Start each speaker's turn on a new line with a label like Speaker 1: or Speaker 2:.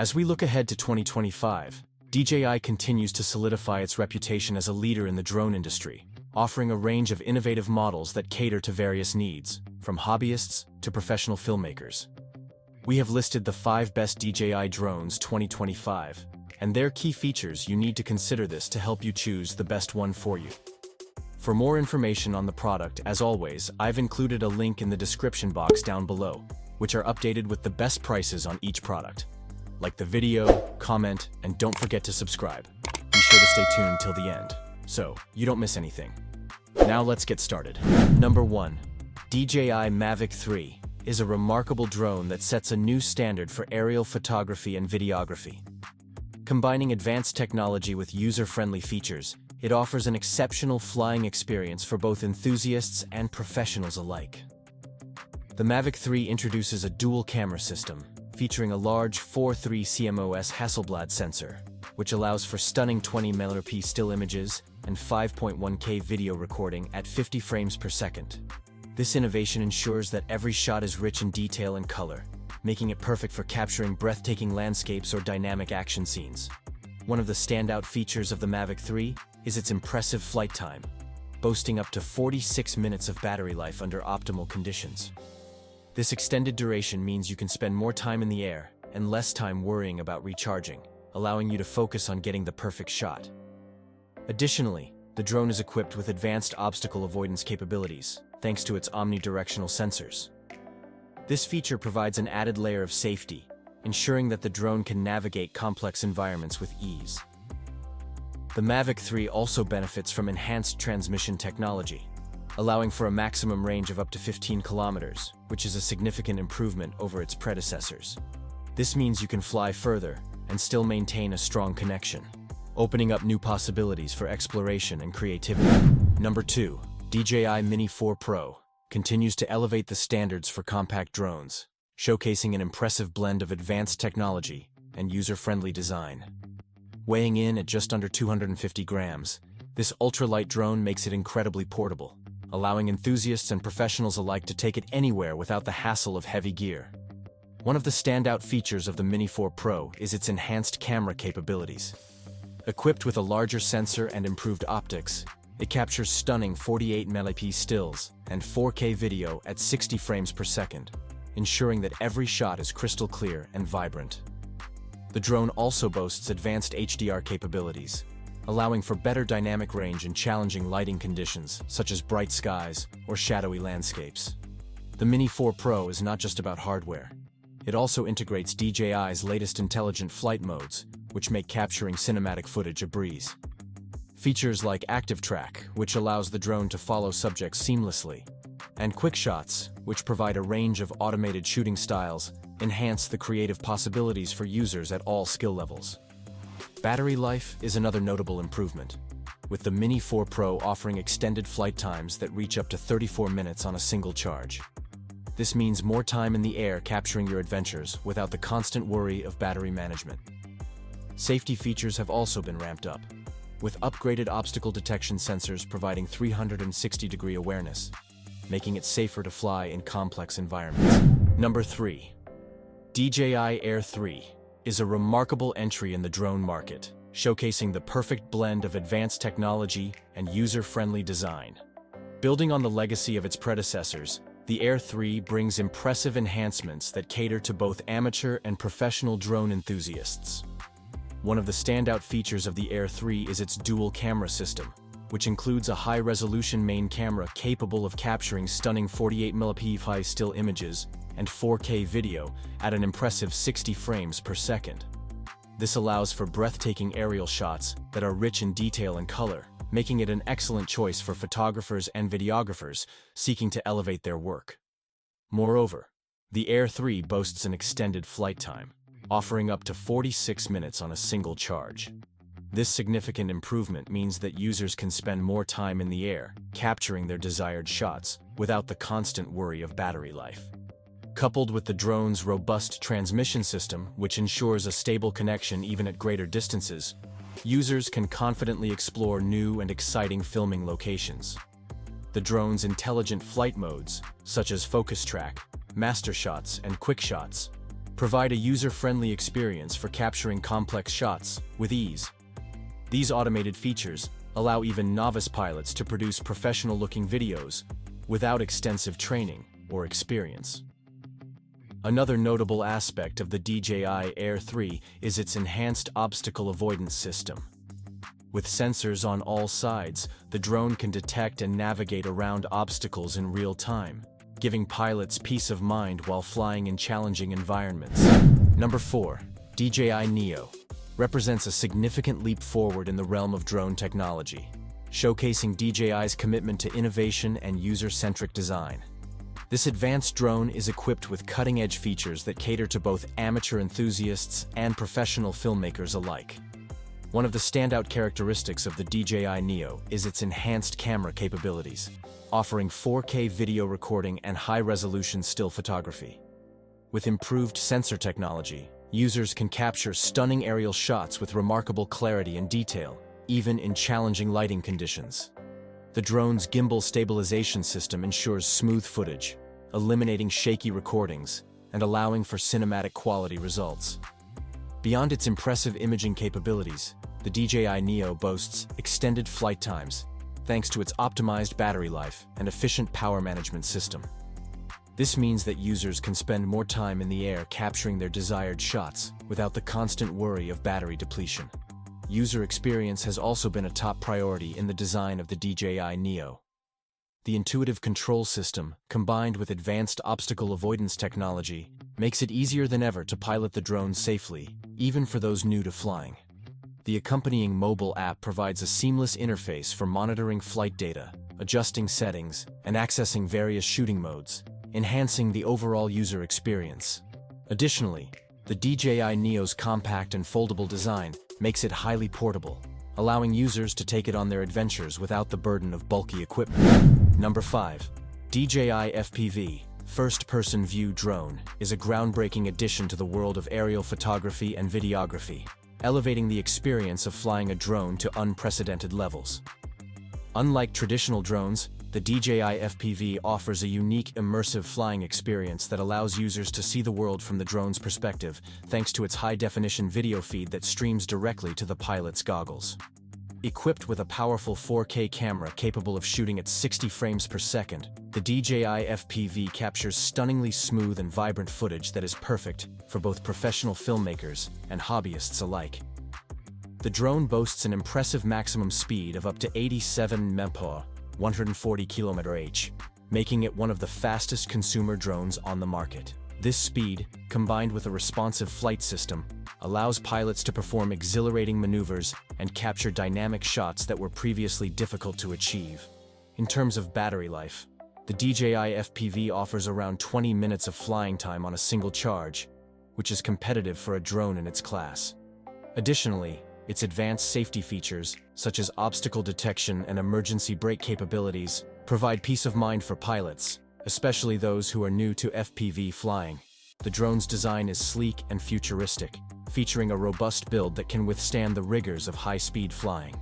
Speaker 1: As we look ahead to 2025, DJI continues to solidify its reputation as a leader in the drone industry, offering a range of innovative models that cater to various needs, from hobbyists to professional filmmakers. We have listed the 5 best DJI drones 2025, and their key features. You need to consider this to help you choose the best one for you. For more information on the product, as always, I've included a link in the description box down below, which are updated with the best prices on each product. Like the video, comment, and don't forget to subscribe. Be sure to stay tuned till the end, so you don't miss anything. Now let's get started. Number 1. DJI Mavic 3 is a remarkable drone that sets a new standard for aerial photography and videography. Combining advanced technology with user-friendly features, it offers an exceptional flying experience for both enthusiasts and professionals alike. The Mavic 3 introduces a dual camera system, featuring a large 4.3 CMOS Hasselblad sensor, which allows for stunning 20mm still images and 5.1K video recording at 50 frames per second. This innovation ensures that every shot is rich in detail and color, making it perfect for capturing breathtaking landscapes or dynamic action scenes. One of the standout features of the Mavic 3 is its impressive flight time, boasting up to 46 minutes of battery life under optimal conditions. This extended duration means you can spend more time in the air and less time worrying about recharging, allowing you to focus on getting the perfect shot. Additionally, the drone is equipped with advanced obstacle avoidance capabilities, thanks to its omnidirectional sensors. This feature provides an added layer of safety, ensuring that the drone can navigate complex environments with ease. The Mavic 3 also benefits from enhanced transmission technology, allowing for a maximum range of up to 15 kilometers, which is a significant improvement over its predecessors. This means you can fly further and still maintain a strong connection, opening up new possibilities for exploration and creativity. Number 2. DJI Mini 4 Pro continues to elevate the standards for compact drones, showcasing an impressive blend of advanced technology and user-friendly design. Weighing in at just under 250 grams, this ultralight drone makes it incredibly portable, allowing enthusiasts and professionals alike to take it anywhere without the hassle of heavy gear. One of the standout features of the Mini 4 Pro is its enhanced camera capabilities. Equipped with a larger sensor and improved optics, it captures stunning 48mm stills and 4K video at 60 frames per second, ensuring that every shot is crystal clear and vibrant. The drone also boasts advanced HDR capabilities, allowing for better dynamic range in challenging lighting conditions such as bright skies or shadowy landscapes. The Mini 4 Pro is not just about hardware. It also integrates DJI's latest intelligent flight modes, which make capturing cinematic footage a breeze. Features like Active Track, which allows the drone to follow subjects seamlessly, and Quick Shots, which provide a range of automated shooting styles, enhance the creative possibilities for users at all skill levels. Battery life is another notable improvement, with the Mini 4 Pro offering extended flight times that reach up to 34 minutes on a single charge. This means more time in the air capturing your adventures without the constant worry of battery management. Safety features have also been ramped up, with upgraded obstacle detection sensors providing 360-degree awareness, making it safer to fly in complex environments. Number 3. DJI Air 3 is a remarkable entry in the drone market, showcasing the perfect blend of advanced technology and user-friendly design. Building on the legacy of its predecessors, the Air 3 brings impressive enhancements that cater to both amateur and professional drone enthusiasts. One of the standout features of the Air 3 is its dual camera system, which includes a high-resolution main camera capable of capturing stunning 48mm high still images and 4K video at an impressive 60 frames per second. This allows for breathtaking aerial shots that are rich in detail and color, making it an excellent choice for photographers and videographers seeking to elevate their work. Moreover, the Air 3 boasts an extended flight time, offering up to 46 minutes on a single charge. This significant improvement means that users can spend more time in the air, capturing their desired shots, without the constant worry of battery life. Coupled with the drone's robust transmission system, which ensures a stable connection even at greater distances, users can confidently explore new and exciting filming locations. The drone's intelligent flight modes, such as Focus Track, Master Shots, and Quick Shots, provide a user-friendly experience for capturing complex shots with ease. These automated features allow even novice pilots to produce professional-looking videos without extensive training or experience. Another notable aspect of the DJI Air 3 is its enhanced obstacle avoidance system. With sensors on all sides, the drone can detect and navigate around obstacles in real time, giving pilots peace of mind while flying in challenging environments. Number 4. DJI Neo represents a significant leap forward in the realm of drone technology, showcasing DJI's commitment to innovation and user-centric design. This advanced drone is equipped with cutting-edge features that cater to both amateur enthusiasts and professional filmmakers alike. One of the standout characteristics of the DJI Neo is its enhanced camera capabilities, offering 4K video recording and high-resolution still photography. With improved sensor technology, users can capture stunning aerial shots with remarkable clarity and detail, even in challenging lighting conditions. The drone's gimbal stabilization system ensures smooth footage, eliminating shaky recordings and allowing for cinematic quality results. Beyond its impressive imaging capabilities, the DJI Neo boasts extended flight times, thanks to its optimized battery life and efficient power management system. This means that users can spend more time in the air capturing their desired shots without the constant worry of battery depletion. User experience has also been a top priority in the design of the DJI Neo. The intuitive control system, combined with advanced obstacle avoidance technology, makes it easier than ever to pilot the drone safely, even for those new to flying. The accompanying mobile app provides a seamless interface for monitoring flight data, adjusting settings, and accessing various shooting modes, enhancing the overall user experience. Additionally, the DJI Neo's compact and foldable design makes it highly portable, allowing users to take it on their adventures without the burden of bulky equipment. Number 5. DJI FPV First-Person View Drone is a groundbreaking addition to the world of aerial photography and videography, elevating the experience of flying a drone to unprecedented levels. Unlike traditional drones, the DJI FPV offers a unique, immersive flying experience that allows users to see the world from the drone's perspective, thanks to its high-definition video feed that streams directly to the pilot's goggles. Equipped with a powerful 4K camera capable of shooting at 60 frames per second, the DJI FPV captures stunningly smooth and vibrant footage that is perfect for both professional filmmakers and hobbyists alike. The drone boasts an impressive maximum speed of up to 87 mph, 140 km/h, making it one of the fastest consumer drones on the market. This speed, combined with a responsive flight system, allows pilots to perform exhilarating maneuvers and capture dynamic shots that were previously difficult to achieve. In terms of battery life, the DJI FPV offers around 20 minutes of flying time on a single charge, which is competitive for a drone in its class. Additionally, its advanced safety features, such as obstacle detection and emergency brake capabilities, provide peace of mind for pilots, especially those who are new to FPV flying. The drone's design is sleek and futuristic, featuring a robust build that can withstand the rigors of high-speed flying.